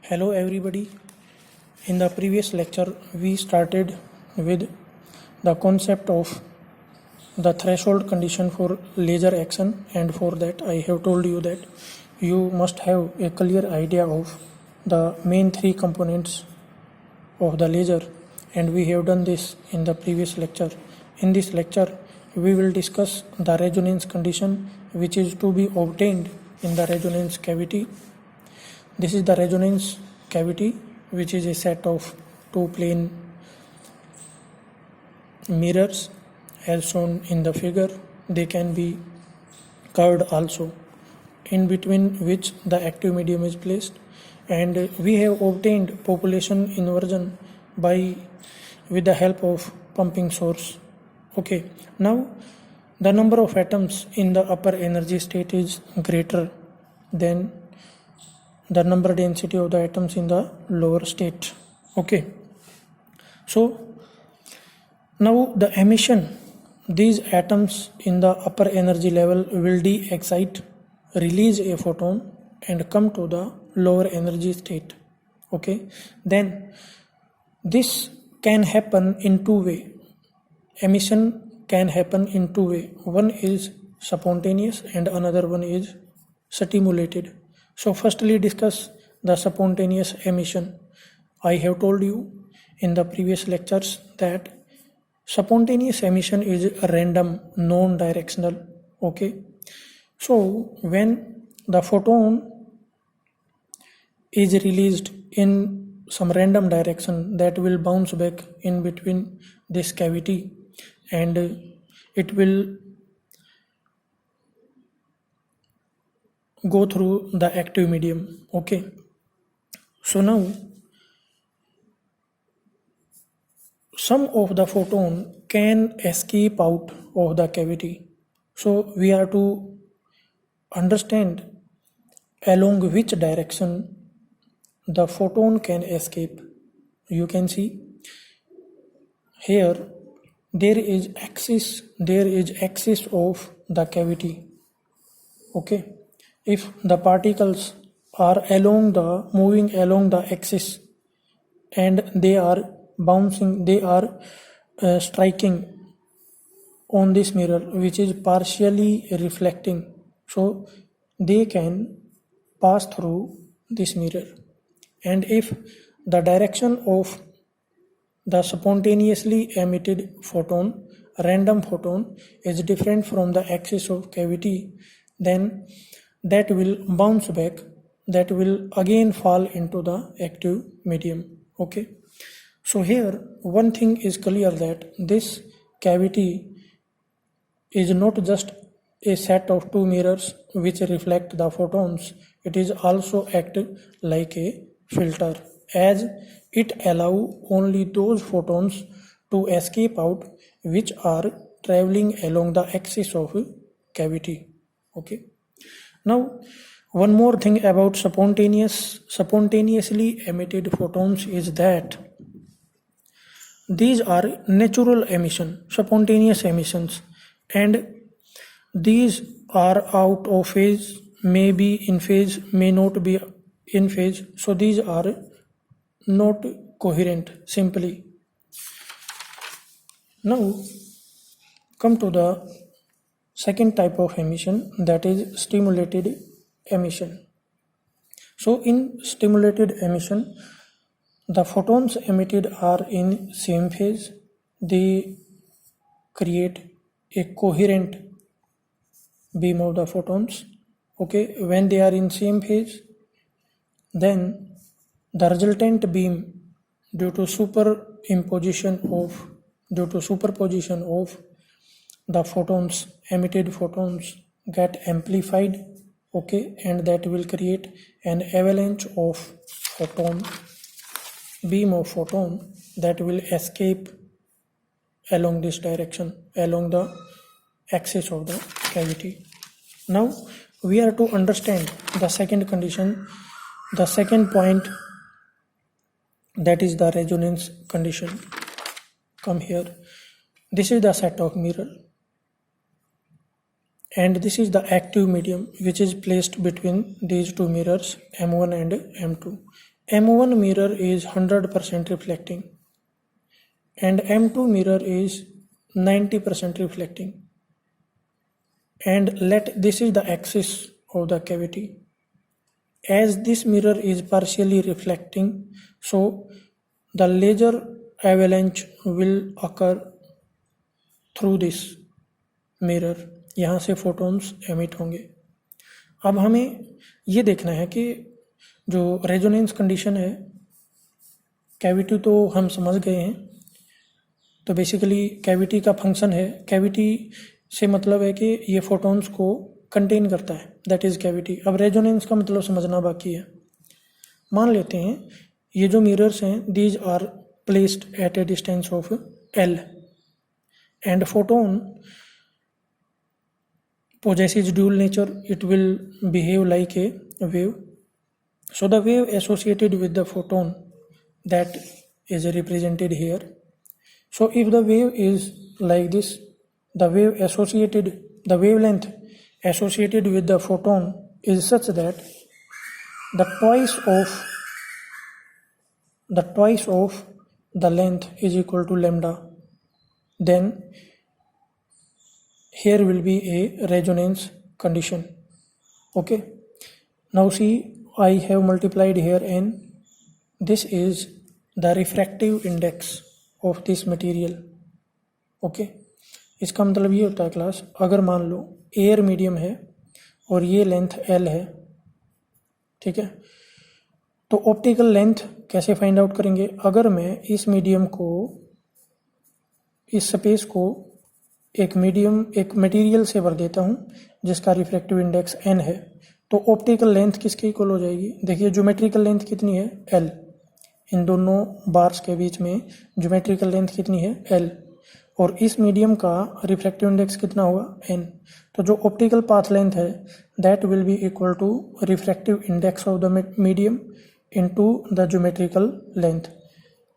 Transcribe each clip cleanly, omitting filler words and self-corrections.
Hello everybody. In the previous lecture, we started with the concept of the threshold condition for laser action, and for that I have told you that you must have a clear idea of the main three components of the laser, and we have done this in the previous lecture. In this lecture, we will discuss the resonance condition which is to be obtained in the resonance cavity. This is the resonance cavity, which is a set of two plane mirrors as shown in the figure. They can be curved also, in between which the active medium is placed, and we have obtained population inversion with the help of pumping source. Okay, now the number of atoms in the upper energy state is greater than the number density of the atoms in the lower state. Okay, so now the emission, these atoms in the upper energy level will de-excite, release a photon and come to the lower energy state. Okay, then this can happen in two ways. Emission can happen in two ways. One is spontaneous and another one is stimulated. So firstly discuss the spontaneous emission. I have told you in the previous lectures that spontaneous emission is random, non-directional. Okay, so when the photon is released in some random direction, that will bounce back in between this cavity and it will go through the active medium. Okay, so now some of the photon can escape out of the cavity, so we are to understand along which direction the photon can escape. You can see here there is axis of the cavity. Okay, if the particles are moving along the axis and they are bouncing, they are striking on this mirror which is partially reflecting, so they can pass through this mirror. And if the direction of the spontaneously emitted photon, random photon, is different from the axis of cavity, then that will bounce back, that will again fall into the active medium. Okay, so here one thing is clear, that this cavity is not just a set of two mirrors which reflect the photons, it is also act like a filter, as it allow only those photons to escape out which are traveling along the axis of cavity. Okay, now one more thing about spontaneously emitted photons is that these are natural emission, spontaneous emissions, and these are out of phase, may be in phase, may not be in phase, so these are not coherent simply. Now come to the second type of emission, that is stimulated emission. So in stimulated emission, the photons emitted are in same phase, they create a coherent beam of the photons. Okay, when they are in same phase, then the resultant beam, due to superposition of the photons, emitted photons, get amplified. Okay, and that will create an avalanche of beam of photon that will escape along this direction, along the axis of the cavity. Now we are to understand the second condition, the second point, that is the resonance condition. Come here, this is the set of mirror and this is the active medium which is placed between these two mirrors, M1 and M2. M1 mirror is 100% reflecting and M2 mirror is 90% reflecting, and this is the axis of the cavity. As this mirror is partially reflecting, so the laser avalanche will occur through this mirror. यहाँ से photons emit होंगे. अब हमें ये देखना है कि जो रेजोनेंस कंडीशन है, कैविटी तो हम समझ गए हैं. तो बेसिकली कैविटी का फंक्शन है, कैविटी से मतलब है कि ये फोटॉन्स को कंटेन करता है, दैट इज़ कैविटी. अब रेजोनेंस का मतलब समझना बाकी है. मान लेते हैं ये जो मिरर्स हैं, these are placed at a distance of L and photon possesses dual nature, it will behave like a wave. So the wave associated with the photon that is represented here. So if the wave is like this, the wavelength associated with the photon is such that the twice of the length is equal to lambda, then here will be a resonance condition. Okay, now see, I have multiplied here n. This is the refractive index of this material. Okay, इसका मतलब ये होता है class, अगर मान लो air medium है और ये लेंथ L है, ठीक है, तो ऑप्टिकल लेंथ कैसे फाइंड आउट करेंगे? अगर मैं इस मीडियम को, इस स्पेस को एक मटेरियल से भर देता हूँ जिसका रिफ्रैक्टिव इंडेक्स n है, तो ऑप्टिकल लेंथ किसके इक्वल हो जाएगी? देखिए ज्योमेट्रिकल लेंथ कितनी है? L. इन दोनों बार्स के बीच में ज्योमेट्रिकल लेंथ कितनी है? L. और इस मीडियम का रिफ्रैक्टिव इंडेक्स कितना होगा? n. तो जो ऑप्टिकल पाथ लेंथ है that will be equal to refractive index of the medium into the geometrical length.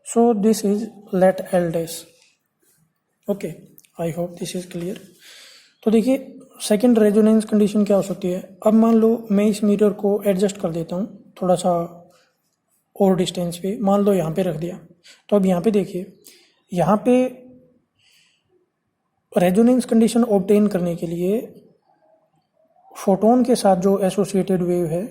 So this is let L dash. Okay, I hope this is clear. तो देखिए second resonance condition क्या हो सकती है? अब मान लो मैं इस मिरर को एडजस्ट कर देता हूँ थोड़ा सा और डिस्टेंस पे, मान लो यहाँ पे रख दिया. तो अब यहाँ पे देखिए, यहाँ पे रेजोनेंस कंडीशन ऑब्टेन करने के लिए फोटोन के साथ जो एसोसिएटेड वेव है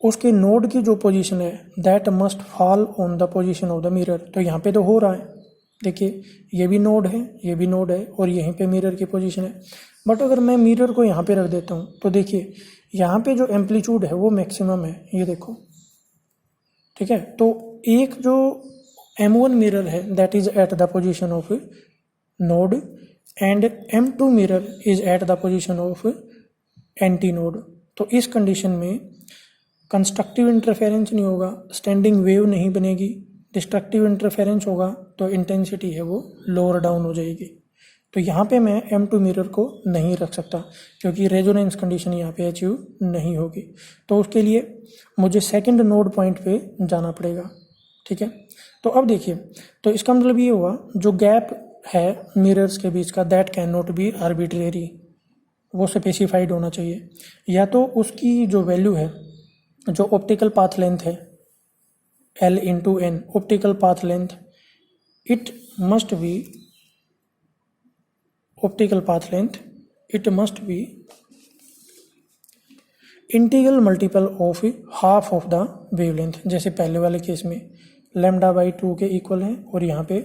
उसके नोड की जो पोजीशन है that must fall on the position of the mirror. तो यहाँ पे तो हो रहा है, देखिए ये भी नोड है, ये भी नोड है और यहीं पे मिरर की पोजीशन है. बट अगर मैं मिरर को यहाँ पे रख देता हूँ तो देखिए यहाँ पे जो एम्पलीट्यूड है वो मैक्सिमम है, ये देखो, ठीक है. तो एक जो M1 मिरर है that is at the position of node and M2 mirror is at the position of anti node. तो इस कंडीशन में कंस्ट्रक्टिव इंटरफेरेंस नहीं होगा, स्टैंडिंग वेव नहीं बनेगी. डिस्ट्रक्टिव इंटरफेरेंस होगा तो इंटेंसिटी है वो लोअर डाउन हो जाएगी. तो यहाँ पे मैं M2 मिरर को नहीं रख सकता क्योंकि रेजोनेंस कंडीशन यहाँ पे अचीव नहीं होगी. तो उसके लिए मुझे सेकंड नोड पॉइंट पे जाना पड़ेगा, ठीक है. तो अब देखिए, तो इसका मतलब ये हुआ जो गैप है मिरर्स के बीच का that can not be arbitrary, वो स्पेसिफाइड होना चाहिए. या तो उसकी जो वैल्यू है, जो ऑप्टिकल पाथ लेंथ है L into n, optical path length, it must be integral multiple of half of the wavelength. जैसे पहले वाले केस में λ/2 के इक्वल है और यहाँ पे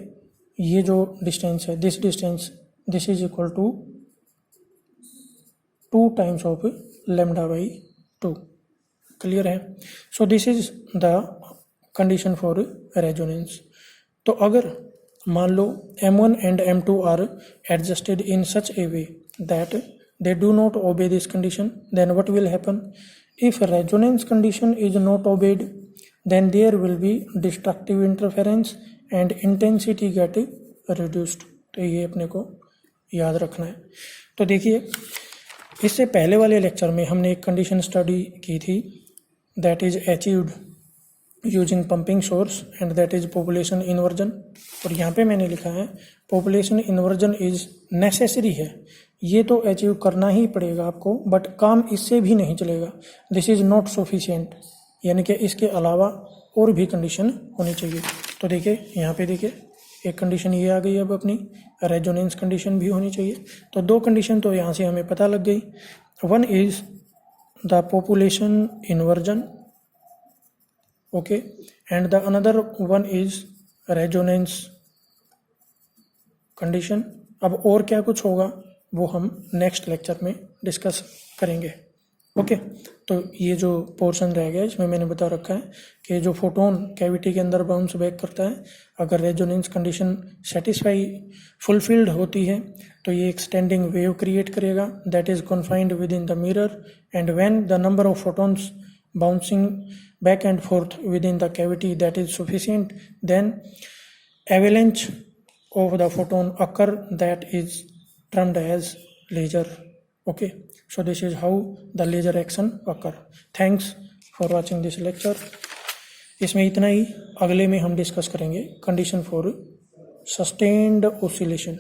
ये जो डिस्टेंस है this is equal to 2 times of λ/2. Clear है? So this is the condition for resonance. तो अगर मान लो M1 and M2 are adjusted in such a way that they do not obey this condition, then what will happen? If resonance condition is not obeyed, then there will be destructive interference and intensity get reduced. तो ये अपने को याद रखना है. तो देखिए इससे पहले वाले लेक्चर में हमने एक कंडीशन स्टडी की थी that is achieved using pumping source and that is population inversion. और यहाँ पे मैंने लिखा है पॉपुलेशन इन्वर्जन इज नेसेसरी है, ये तो अचीव करना ही पड़ेगा आपको, बट काम इससे भी नहीं चलेगा. This is not sufficient. यानी कि इसके अलावा और भी कंडीशन होनी चाहिए। तो देखिए यहाँ पे देखिए एक कंडीशन ये आ गई अब अपनी, रेजोनेंस कंडीशन भी होनी चाहिए। तो दो कंडीशन तो यहाँ से हमें पता लग गई। One is the population inversion, okay, and the another one is resonance condition. अब और क्या कुछ होगा वो हम नेक्स्ट लेक्चर में डिस्कस करेंगे, ओके। तो ये जो पोर्शन रह गया इसमें मैंने बता रखा है कि जो फोटोन कैविटी के अंदर बाउंस बैक करता है, अगर रेजोनेंस कंडीशन सेटिस्फाई फुलफिल्ड होती है तो ये एक स्टैंडिंग वेव क्रिएट करेगा that is confined with in the mirror, and when the number of photons bouncing back and forth within the cavity that is sufficient, then avalanche of the photon occur that is termed as laser, okay. So this is how the laser action occur. Thanks for watching this lecture. इसमें इतना ही, अगले में हम discuss करेंगे condition for sustained oscillation.